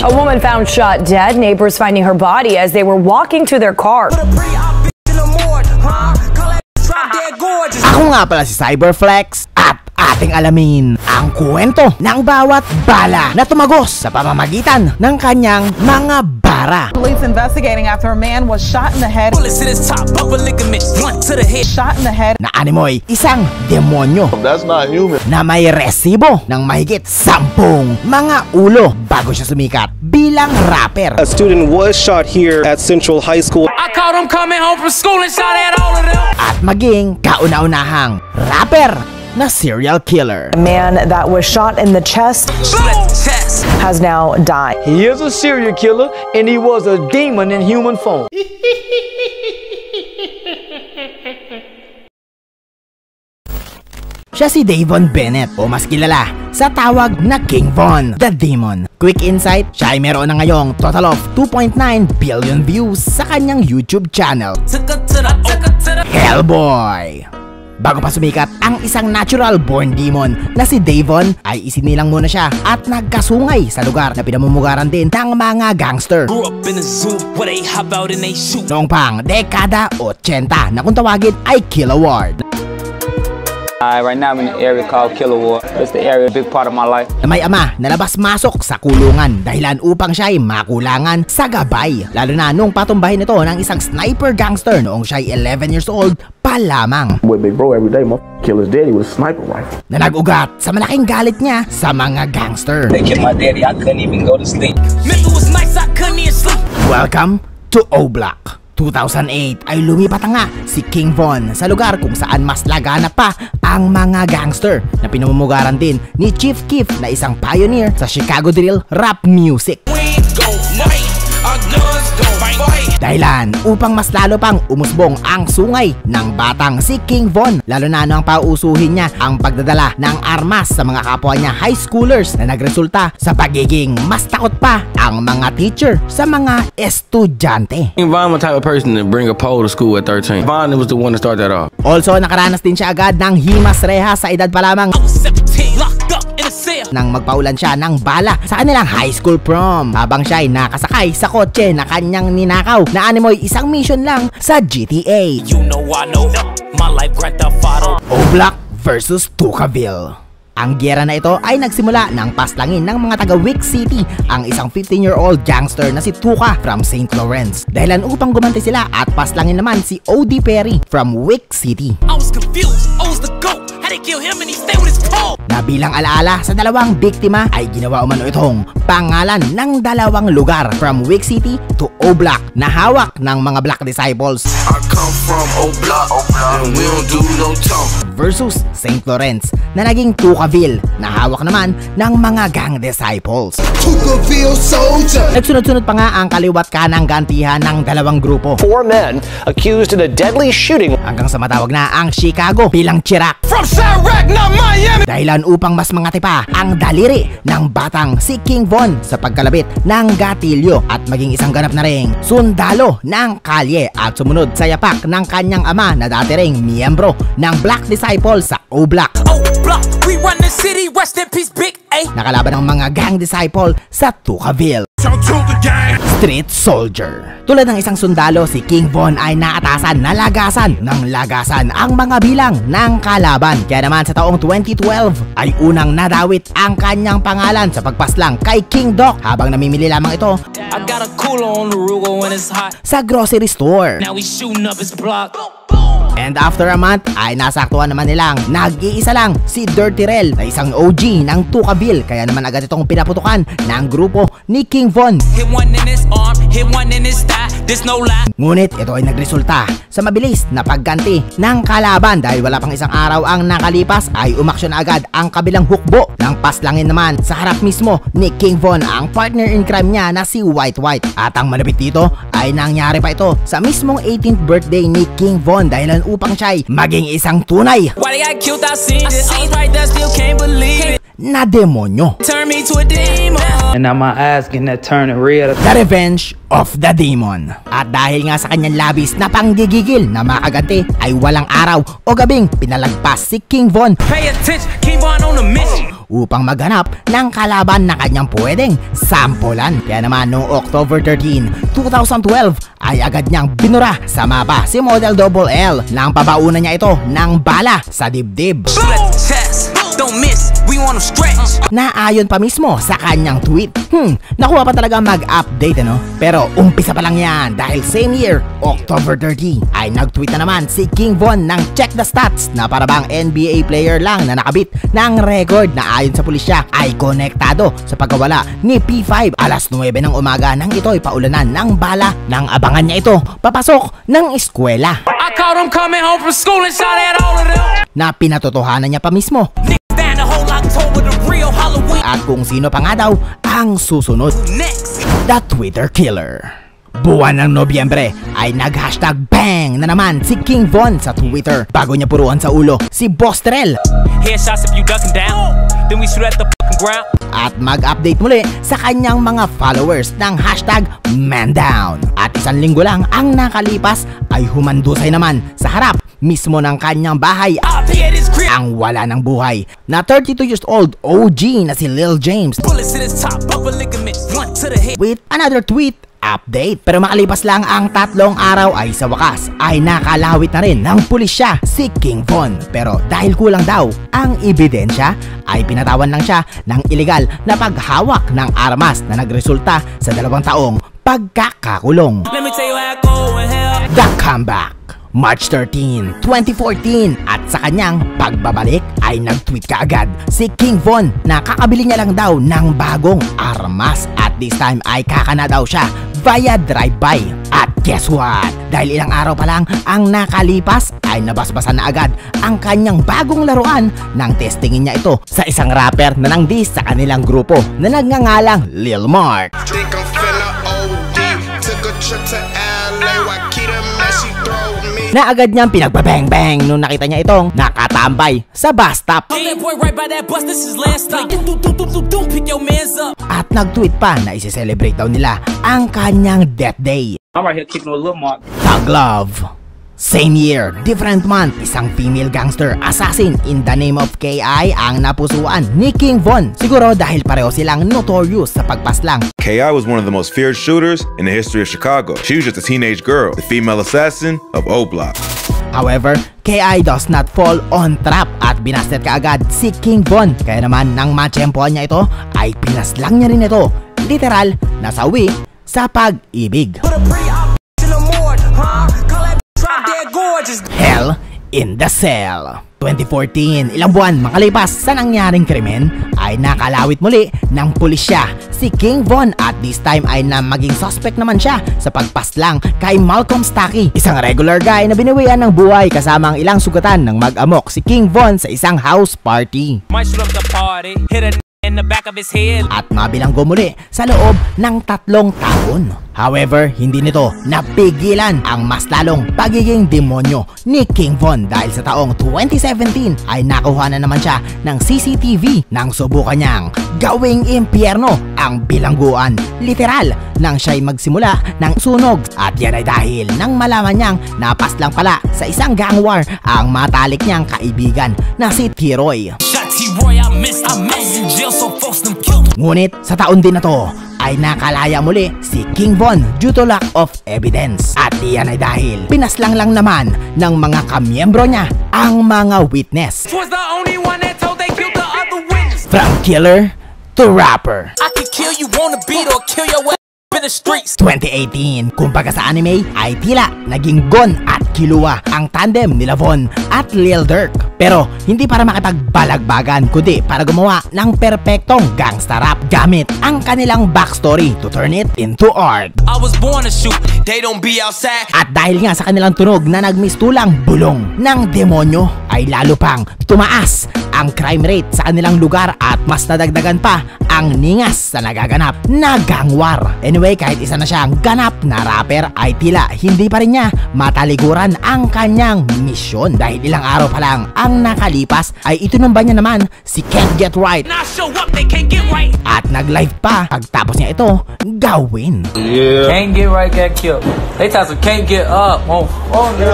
A woman found shot dead. Neighbors finding her body as they were walking to their car. Ako nga pala si Cyberflex at ating alamin ang kwento ng bawat bala na tumagos sa pamamagitan ng kanyang mga bara. Police investigating after a man was shot in the head. Bullets to his top, upper ligament, blunt to the head. Shot in the head. Na animoy isang demonyo. That's not human. Na may resibo ng mahigit 10 mga ulo bago siya sumikat bilang rapper. A student was shot here at Central High School. I caught him coming home from school and shot at all of them. At maging kauna-unahang rapper na serial killer. A man that was shot in the chest has now died. He is a serial killer and he was a demon in human form. Siya si Davon Bennett o mas kilala sa tawag na King Von, the Demon. Quick insight, siya ay meron na ngayong total of 2.9 billion views sa kanyang YouTube channel, Hellboy. Bago pa sumikat ang isang natural born demon na si Davon ay isinilang muna siya at nagkasungay sa lugar na pinamumugaran din ng mga gangster. Noong pang dekada 80 na kung tawagin ay Kill Award. Right now I'm in an area called Kill Award. It's the area, a big part of my life. Na may ama na labas-masok sa kulungan dahilan upang siya ay makulangan sa gabay. Lalo na nung patumbahin ito ng isang sniper gangster noong siya ay 11 years old pa lamang. With big bro every day, kill his daddy with a sniper rifle. Na nag-ugat sa malaking galit niya sa mga gangster. They killed my daddy, I couldn't even go to sleep. Mental was nice, I couldn't even sleep. Welcome to O-Block. 2008 ay lumipat nga si King Von sa lugar kung saan mas laganap pa ang mga gangster na pinamumugaran din ni Chief Keef na isang pioneer sa Chicago drill rap music. Dahilan upang mas lalo pang umusbong ang sungay ng batang si King Von, lalo na nang pausuhin niya ang pagdadala ng armas sa mga kapwa niya high schoolers na nagresulta sa pagiging mas takot pa ang mga teacher sa mga estudyante. Von was the type of person to bring a pole to school at 13. Von was the one to start that off. Also nakaranas din siya agad ng himas reha sa edad pa lamang nang magpaulan siya ng bala sa kanilang high school prom habang siya ay nakasakay sa kotse na kanyang ninakaw na animoy isang mission lang sa GTA. O-Block versus Tukaville. Ang giyera na ito ay nagsimula ng paslangin ng mga taga Wick City ang isang 15-year-old gangster na si Tuka from St. Lawrence. Dahilan upang gumanti sila at paslangin naman si O.D. Perry from Wick City. I was confused. O's the GOAT. How they kill him and he stay with his call? Na bilang alaala sa dalawang biktima ay ginawa umano itong pangalan ng dalawang lugar from Wick City to O-Block na hawak ng mga Black Disciples. I come from O-Block and we don't do no talk. Versus St. Lawrence na naging Tukaville na hawak naman ng mga gang disciples. Tukaville soldier. Nagsunod-sunod pa nga ang kaliwat kanang gantihan ng dalawang grupo. 4 men accused in a deadly shooting Hanggang sa matawag na ang Chicago bilang Chirac. From Chirac, not Miami. Dahilan upang mas mangati pa ang daliri ng batang si King Von sa pagkalabit ng gatilyo at maging isang ganap na ring sundalo ng kalye at sumunod sa yapak ng kanyang ama na dati ring miyembro ng Black Disciples sa O-Block. O-Block, we run the city, rest in peace, Big A. Nakalaban ng mga gang disciple sa Tukaville. Street Soldier. Tulad ng isang sundalo, si King Von ay naatasan na lagasan ng lagasan ang mga bilang ng kalaban. Kaya naman sa taong 2012 ay unang nadawit ang kanyang pangalan sa pagpaslang kay King Doc habang namimili lamang ito I got a cooler on the Rugal when it's hot. sa grocery store. Now we shooting up his block. And after a month ay nasaktuhan naman nilang nag-iisa lang si Dirty Rel na isang OG ng Tukaville, kaya naman agad itong pinaputukan ng grupo ni King Von. Hit one in his arm, hit one in his thigh. This no lie. Ngunit ito ay nagresulta sa mabilis na pagganti ng kalaban dahil wala pang isang araw ang nakalipas ay umaksyon agad ang kabilang hukbo ng paslangin naman sa harap mismo ni King Von ang partner in crime niya na si White White. At ang malapit dito ay nangyari pa ito sa mismong 18th birthday ni King Von dahilan upang siya'y maging isang tunay Why they got killed? I seen it. I was right there, still can't believe it. na demonyo. Turn me to a demon. And now my eyes getting that turning red. The Revenge of the Demon. At dahil nga sa kanyang labis na panggigigil na makaganti ay walang araw o gabing pinalagpas si King Von Pay attention, King Von on a mission. upang maghanap ng kalaban na kanyang pwedeng sampulan. Kaya naman noong October 13, 2012 ay agad niyang binura sa mapa si Model Double L nang pabauna niya ito ng bala sa dibdib. Don't miss, we want to stretch. Na ayon pa mismo sa kanyang tweet. Nakuha pa talaga mag-update ano? Pero umpisa pa lang yan dahil same year, October 30, ay nag-tweet na naman si King Von ng check the stats na parabang NBA player lang na nakabit ng record na ayon sa pulisya ay konektado sa pagkawala ni P5 alas 9 ng umaga nang ito'y paulanan ng bala nang abangan niya ito papasok ng eskwela. I caught him coming home from school and shot at all of them. Na pinatotohanan niya pa mismo. At kung sino pa nga daw ang susunod. The Twitter Killer. Buwan ng Nobyembre ay nag-hashtag bang na naman si King Von sa Twitter bago niya puruan sa ulo si Boss Terrell. Headshots if you ducking down, then we shoot at the fucking ground. At mag-update muli sa kanyang mga followers ng hashtag mandown. At isang linggo lang ang nakalipas ay humandusay naman sa harap mismo ng kanyang bahay ang wala ng buhay na 32 years old OG na si Lil James with another tweet update. Pero makalipas lang ang 3 araw ay sa wakas ay nakalawit na rin ng pulisya si King Von. Pero dahil kulang daw ang ebidensya ay pinatawan lang siya ng ilegal na paghawak ng armas na nagresulta sa 2 taong pagkakakulong. The Comeback. March 13, 2014 at sa kanyang pagbabalik ay nag-tweet kaagad si King Von na kakabili niya lang daw ng bagong armas at this time ay kakana daw siya via drive-by. At guess what? Dahil ilang araw pa lang ang nakalipas ay nabasbasan na agad ang kanyang bagong laruan nang testingin niya ito sa isang rapper na nang-diss sa kanilang grupo na nagngangalang Lil Mark. Na agad niyang pinagbabang-bang nung nakita niya itong nakatambay sa bus stop. At nag-tweet pa na isi-celebrate daw nila ang kanyang death day. I'm right here kicking with Lil Mark. Thug Love. Same year, different month, isang female gangster assassin in the name of KI ang napusuan ni King Von. Siguro dahil pareho silang notorious sa pagpaslang. KI was one of the most feared shooters in the history of Chicago. She was just a teenage girl, the female assassin of O-Block. However, KI does not fall on trap at binasted kaagad si King Von. Kaya naman nang matsyempohan niya ito ay pinaslang niya rin ito. Literal, nasawi sa pag-ibig. Hell in the Cell. 2014, ilang buwan makalipas sa nangyaring krimen ay nakalawit muli ng pulisya si King Von at this time ay na maging suspect naman siya sa pagpaslang kay Malcolm Stuckey, isang regular guy na binawian ng buhay kasama ang ilang sugatan ng mag-amok si King Von sa isang house party. In the back of his head. At mabilanggo muli sa loob ng 3 taon. However, hindi nito napigilan ang mas lalong pagiging demonyo ni King Von dahil sa taong 2017 ay nakuha na naman siya ng CCTV nang subukan niyang gawing impyerno ang bilangguan. Literal, nang siya'y magsimula ng sunog at yan ay dahil nang malaman niyang napaslang pala sa isang gang war ang matalik niyang kaibigan na si T-Roy. Ngunit sa taon din na to ay nakalaya muli si King Von due to lack of evidence. At iyan ay dahil pinaslang lang naman ng mga kamiyembro niya ang mga witness. From killer to rapper. I can kill you on the beat or kill your in the streets. 2018, kumbaga sa anime ay tila naging Gon at Killua ang tandem nila Von at Lil Durk. Pero hindi para makipagbalagbagan kundi para gumawa ng perpektong gangsta rap gamit ang kanilang backstory to turn it into art. I was born to shoot, they don't be outside. At dahil nga sa kanilang tunog na nagmistulang bulong ng demonyo ay lalo pang tumaas ang crime rate sa kanilang lugar at mas nadagdagan pa ang ningas sa nagaganap na gang war. Anyway, kahit isa na siyang ganap na rapper ay tila hindi pa rin niya matalikuran ang kanyang misyon dahil ilang araw pa lang ang nakalipas ay itinumba niya naman si Can't Get Right at nag-live pa pagtapos niya ito gawin. Yeah. Can't get right, get killed. They talk some can't get up. Oh no.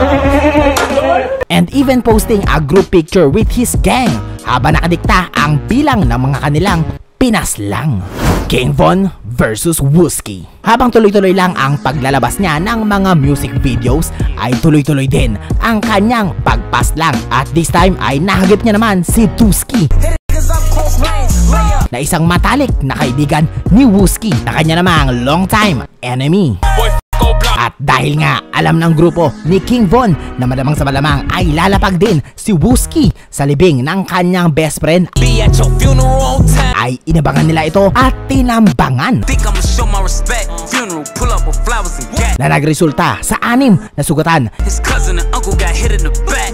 And even posting a group picture with his gang. habang nakadikta ang bilang ng mga kanilang pinaslang. King Von versus Wooski. Habang tuloy-tuloy lang ang paglalabas niya ng mga music videos, ay tuloy-tuloy din ang kanyang pagpaslang. At this time ay nahagip niya naman si Tuski, na isang matalik na kaibigan ni Wooski, na kanya namang long time enemy. At dahil nga alam ng grupo ni King Von na malamang sa malamang ay lalapag din si Wooski sa libing ng kanyang best friend, ay inabangan nila ito at tinambangan, na nagresulta sa 6 na sugatan,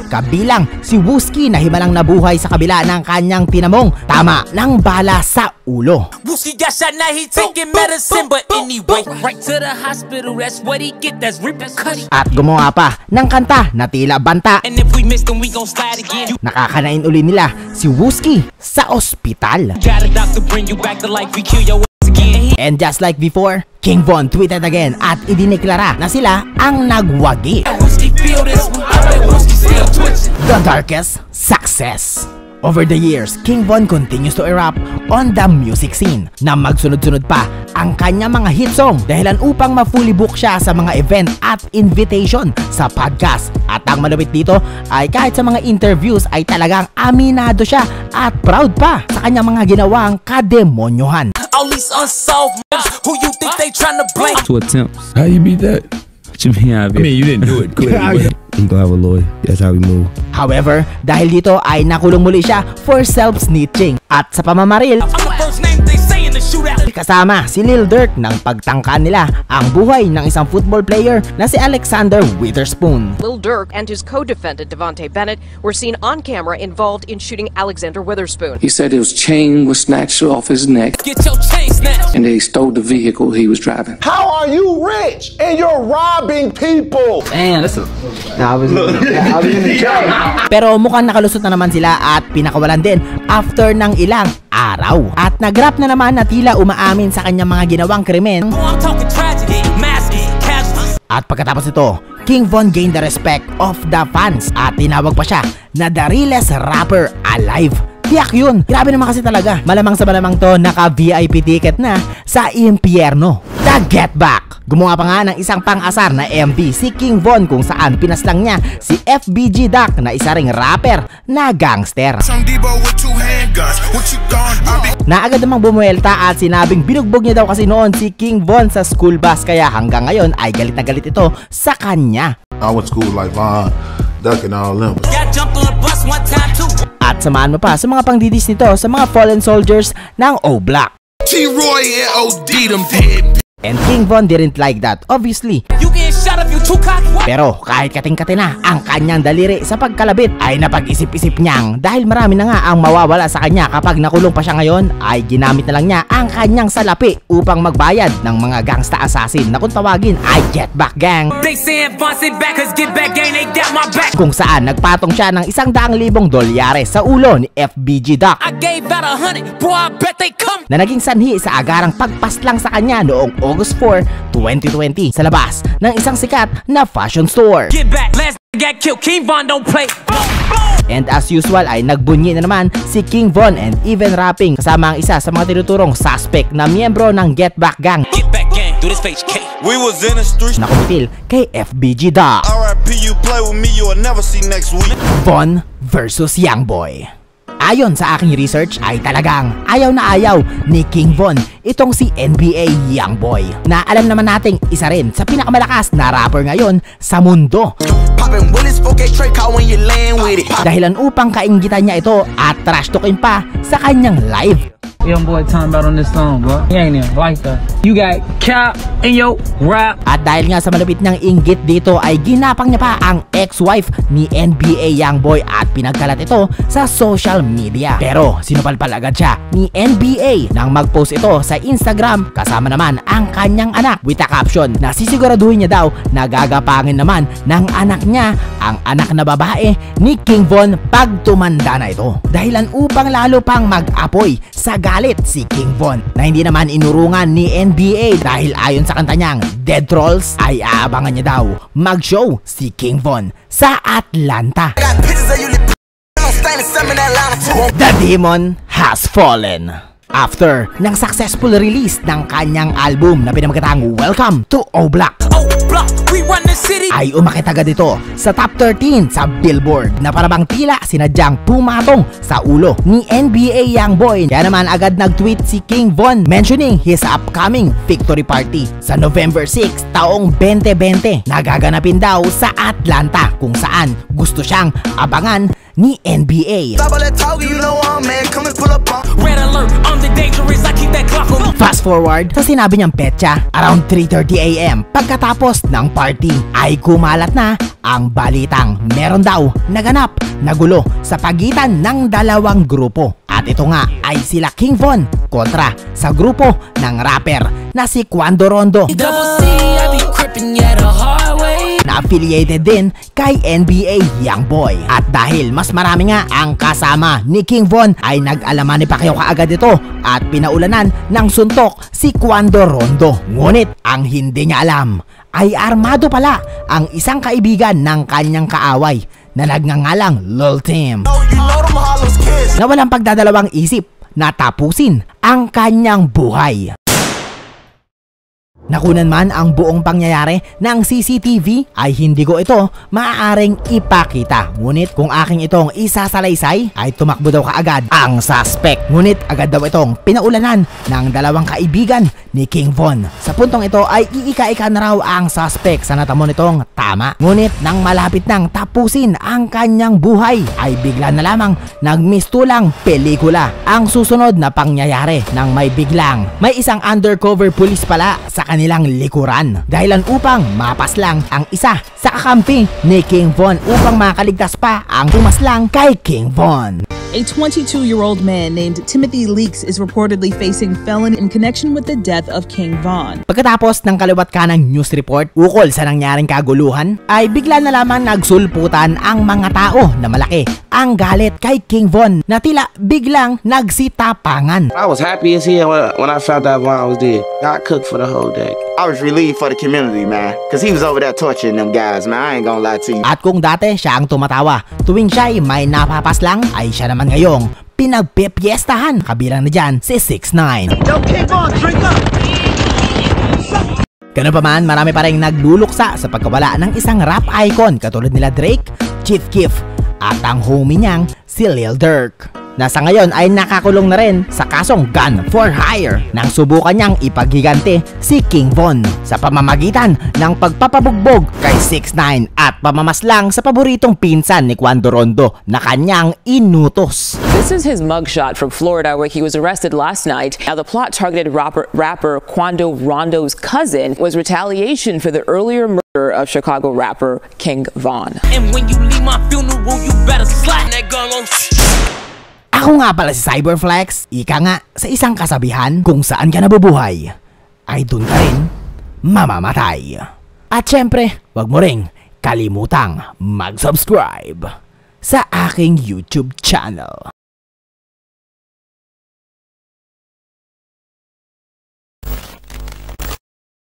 kabilang si Wooski na himalang nabuhay sa kabila ng kanyang tinamong tama ng bala sa ulo. Wooski got shot, now he taking medicine, but anyway, right to the hospital, that's what he get, that's repercussions. At gumawa pa ng kanta na tila banta. And if we miss them, we gon' slide again. Nakakanain uli nila si Wooski sa ospital. Got a doctor bring you back to life, we kill your ass again. And just like before, King Von tweeted again at idineklara na sila ang nagwagi. Wooski feel this one, I bet Wooski still twitching. The darkest success. Over the years, King Von continues to erupt on the music scene, na magsunod-sunod pa ang kanya mga hit song dahilan upang ma-fully book siya sa mga event at invitation sa podcast. At ang malupit dito ay kahit sa mga interviews ay talagang aminado siya at proud pa sa kanyang mga ginawang kademonyohan. All these unsolved who you think they tryna blame? 2 attempts. How you beat that? What you mean, I I mean, you didn't do it clearly. You gonna have a lawyer. That's how we move. However, dahil dito ay nakulong muli siya for self-snitching at sa pamamaril, I'm the first name they say in the shootout. kasama si Lil Durk nang pagtangkaan nila ang buhay ng isang football player na si Alexander Witherspoon. Lil Durk and his co-defendant Devontae Bennett were seen on camera involved in shooting Alexander Witherspoon. He said his chain was snatched off his neck. Get your chain snatched. And they stole the vehicle he was driving. How are you rich and you're robbing people? Man, that's a... I was in the job. Pero mukhang nakalusot na naman sila at pinakawalan din after ng ilang araw. At nag-rap na naman na tila umaamin sa kanyang mga ginawang krimen. I'm talking tragedy, massive casualties. At pagkatapos ito, King Von gained the respect of the fans at tinawag pa siya na the realest rapper alive. Tiyak yun. Grabe naman kasi talaga. Malamang sa malamang to naka-VIP ticket na sa impyerno. The Get Back. Gumawa pa nga ng isang pang-asar na MV si King Von kung saan pinaslang niya si FBG Duck na isa ring rapper na gangster. Na agad namang bumuelta at sinabing binugbog niya daw kasi noon si King Von sa school bus, kaya hanggang ngayon ay galit na galit ito sa kanya. I went to school like Duck and all them. At samahan mo pa sa mga pangdidis nito sa mga fallen soldiers ng O-Block. T-Roy and OD them dead. And King Von didn't like that, obviously. You getting shot if you too cocky. Pero kahit kating-kati na ang kanyang daliri sa pagkalabit ay napag-isip-isip niyang dahil marami na nga ang mawawala sa kanya kapag nakulong pa siya ngayon, ay ginamit na lang niya ang kanyang salapi upang magbayad ng mga gangsta assassin na kung tawagin ay Get Back Gang. They saying Vontae back, cause Get Back Gang, they got my back. Kung saan nagpatong siya ng $100,000 sa ulo ni FBG Duck. I gave out 100, boy, I bet they come. Na naging sanhi sa agarang pagpaslang sa kanya noong August 4, 2020 sa labas ng isang sikat na fashion store. Get back, last got killed, King Von don't play. And as usual ay nagbunyi na naman si King Von and even rapping kasama ang isa sa mga tinuturong suspect na miyembro ng Get Back Gang. Get Back Gang, do this page K. We was in the streets. Na kumitil kay FBG Duck. RIP, you play with me, you will never see next week. Von versus Youngboy. Ayon sa aking research ay talagang ayaw na ayaw ni King Von itong si NBA Youngboy, na alam naman nating isa rin sa pinakamalakas na rapper ngayon sa mundo. Dahilan upang kainggitan niya ito at trash talkin pa sa kanyang live. Youngboy talking about on this song, bro. He ain't even like that. You got cap in your rap. At dahil nga sa malupit niyang inggit dito ay ginapang niya pa ang ex-wife ni NBA Youngboy at pinagkalat ito sa social media. Pero sinupalpal agad siya ni NBA nang mag-post ito sa Instagram kasama naman ang kanyang anak with a caption na sisiguraduhin niya daw na gagapangin naman ng anak niya ang anak na babae ni King Von pag tumanda na ito. Dahilan upang lalo pang mag-apoy sa galit si King Von na hindi naman inurungan ni NBA dahil ayon sa kanta niyang Dead Trolls ay aabangan niya daw mag-show si King Von sa Atlanta. The demon has fallen. After ng successful release ng kanyang album na pinamagatang Welcome to O-Block, ay umakit agad ito sa top 13 sa Billboard na parabang tila sinadyang pumatong sa ulo ni NBA Youngboy. Kaya naman agad nag-tweet si King Von mentioning his upcoming victory party sa November 6 taong 2020 na gaganapin daw sa Atlanta, kung saan gusto siyang abangan ni NBA. Fast forward sa sinabi niyang petsa, around 3:30 AM pagkatapos ng party ay kumalat na ang balitang meron daw naganap na gulo sa pagitan ng dalawang grupo. At ito nga ay sila King Von kontra sa grupo ng rapper na si Quando Rondo, na affiliated din kay NBA Youngboy. At dahil mas marami nga ang kasama ni King Von ay nag-alaman ni Pacquiao kaagad ito at pinaulanan ng suntok si Quando Rondo. Ngunit ang hindi niya alam ay armado pala ang isang kaibigan ng kanyang kaaway na nagngangalang Lil Tim, na walang pagdadalawang isip na tapusin ang kanyang buhay. Nakunan man ang buong pangyayari ng CCTV ay hindi ko ito maaaring ipakita. Ngunit kung aking itong isasalaysay ay tumakbo daw kaagad ang suspect. Ngunit agad daw itong pinaulanan ng dalawang kaibigan ni King Von. Sa puntong ito ay iika-ika na raw ang suspect sa natamo nitong tama. Ngunit nang malapit nang tapusin ang kanyang buhay ay bigla na lamang nagmistulang pelikula ang susunod na pangyayari nang may isang undercover police pala sa kanilang likuran, dahilan upang mapaslang ang isa sa kakampi ni King Von upang makaligtas pa ang pumaslang kay King Von. A 22-year-old man named Timothy Leaks is reportedly facing felony in connection with the death of King Von. Pagkatapos ng kaliwat kanang news report ukol sa nangyaring kaguluhan, ay bigla na lamang nagsulputan ang mga tao na malaki ang galit kay King Von na tila biglang nagsitapangan. I was happy as hell when I found out Von was dead. God cooked for the whole day. I was relieved for the community, man, because he was over there torturing them guys, man. I ain't gonna lie to you. At kung dati siya ang tumatawa tuwing siya'y may napapaslang, ay siya naman ngayong pinagpipiestahan. Kabilang na dyan si 6ix9ine. Yo, King Von, drink up! Ganun pa man, marami pa rin nagluluksa sa pagkawala ng isang rap icon katulad nila Drake, Chief Keef at ang homie niyang si Lil Durk, na sa ngayon ay nakakulong na rin sa kasong gun for hire nang subukan niyang ipaghiganti si King Von sa pamamagitan ng pagpapabugbog kay 6ix9ine at pamamaslang sa paboritong pinsan ni Quando Rondo na kanyang inutos. This is his mugshot from Florida where he was arrested last night. Now the plot targeted rapper Quando Rondo's cousin was retaliation for the earlier murder of Chicago rapper King Von. And when you leave my funeral, you better slide that gun on. Ako nga pala si Cyberflex, ika nga sa isang kasabihan, kung saan ka nabubuhay, ay dun ka rin mamamatay. At syempre, wag mo ring kalimutang mag-subscribe sa aking YouTube channel.